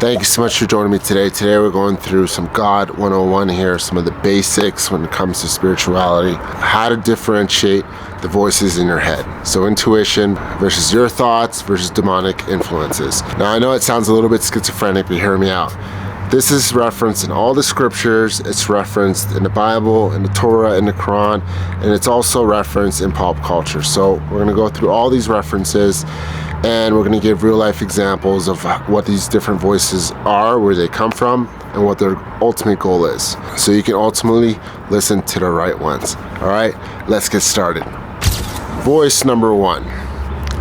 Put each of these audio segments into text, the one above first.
Thank you so much for joining me today. Today we're going through some God 101 here, some of the basics when it comes to spirituality, how to differentiate the voices in your head. So intuition versus your thoughts versus demonic influences. Now I know it sounds a little bit schizophrenic, but hear me out. This is referenced in all the scriptures, it's referenced in the Bible, in the Torah, in the Quran, and it's also referenced in pop culture. So we're going to go through all these references and we're going to give real life examples of what these different voices are, where they come from, and what their ultimate goal is. So you can ultimately listen to the right ones. All right, let's get started. Voice number one,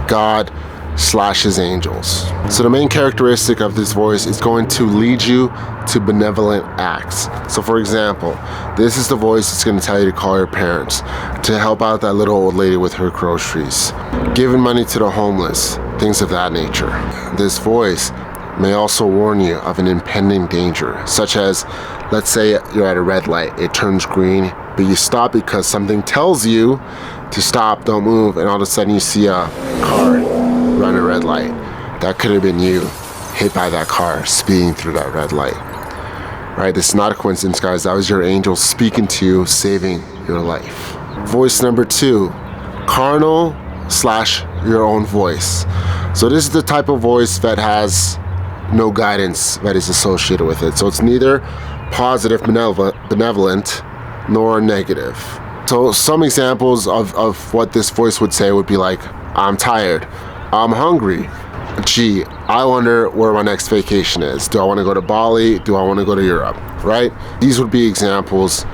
God / his angels. So the main characteristic of this voice is going to lead you to benevolent acts. So for example, this is the voice that's going to tell you to call your parents, to help out that little old lady with her groceries, giving money to the homeless, things of that nature. This voice may also warn you of an impending danger, such as, let's say you're at a red light, it turns green, but you stop because something tells you to stop, don't move, and all of a sudden you see a car run a red light. That could have been you hit by that car speeding through that red light. Right? This is not a coincidence, guys. That was your angel speaking to you, saving your life. Voice number two, carnal / your own voice. So this is the type of voice that has no guidance that is associated with it. So it's neither positive, benevolent, nor negative. So some examples of what this voice would say would be like, I'm tired, I'm hungry, gee, I wonder where my next vacation is. Do I want to go to Bali? Do I want to go to Europe? Right? These would be examples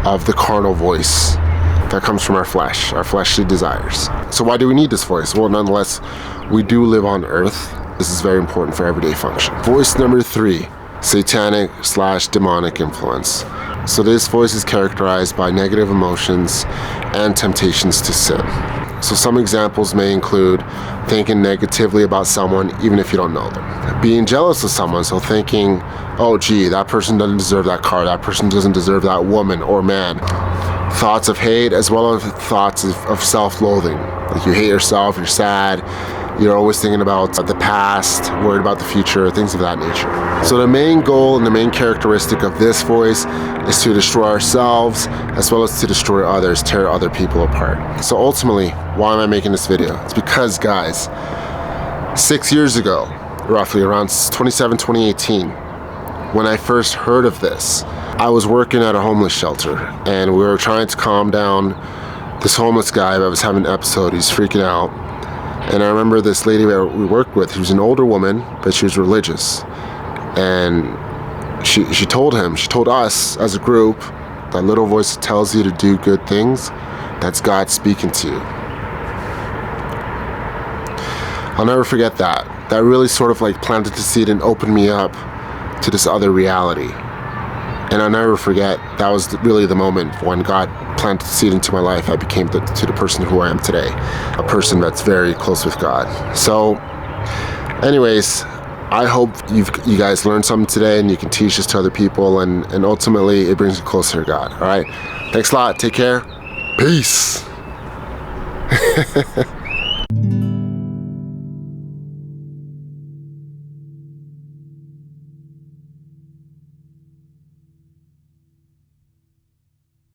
of the carnal voice that comes from our flesh, our fleshly desires. So why do we need this voice? Well, nonetheless, we do live on earth. This is very important for everyday function. Voice number three, satanic / demonic influence. So this voice is characterized by negative emotions and temptations to sin. So some examples may include thinking negatively about someone even if you don't know them. Being jealous of someone, so thinking, oh gee, that person doesn't deserve that car, that person doesn't deserve that woman or man. Thoughts of hate as well as thoughts of self-loathing. Like you hate yourself, you're sad, you're always thinking about the past, worried about the future, things of that nature. So the main goal and the main characteristic of this voice is to destroy ourselves as well as to destroy others, tear other people apart. So ultimately, why am I making this video? It's because, guys, 6 years ago, roughly around 2018, when I first heard of this, I was working at a homeless shelter and we were trying to calm down this homeless guy that was having an episode. He's freaking out. And I remember this lady that we worked with, she was an older woman, but she was religious. And she told us as a group, that little voice that tells you to do good things, that's God speaking to you. I'll never forget that. That really sort of like planted the seed and opened me up to this other reality. And I'll never forget, that was really the moment when God planted the seed into my life. I became to the person who I am today, a person that's very close with God. So anyways, I hope you guys learned something today and you can teach this to other people, and ultimately it brings you closer to God. All right, thanks a lot, take care, peace.